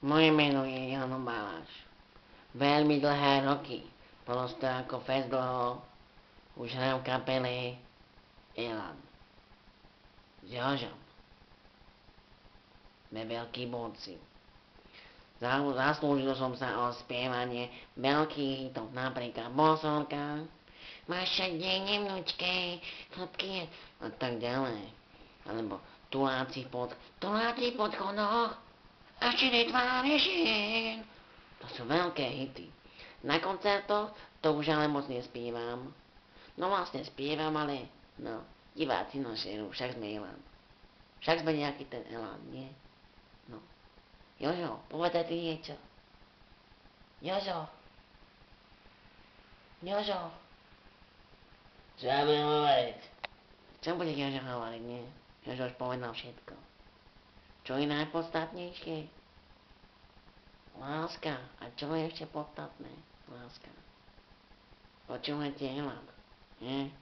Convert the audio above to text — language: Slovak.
Moje meno je Jano Baláš. Veľmi dlhé roky, prosto ako fest dlho, už hrám v kapele Elan. S Jožom. Sme veľkí borci. Zaslúžil som sa o spievanie veľkých hitov, napríklad Bosorka, Maša deň vnúčke, chlapky a tak ďalej. Alebo tuláci pod chodoch a štyri tváre žien. To sú veľké hity. Na koncertoch to už ale moc nespievam. No vlastne spievam, ale no, diváci nošeru, však sme Elan. Však sme nejaký ten Elan, nie? No. Jožo, povedaj ty niečo. Jožo. Jožo. Čo ja budem hovoriť? Čo bude Jožo hovoriť, nie? Jožo už povedal všetko. Čo je najpodstatnejšie? Láska. A čo je ešte podstatné? Láska. Počúvajte Elan. Nie?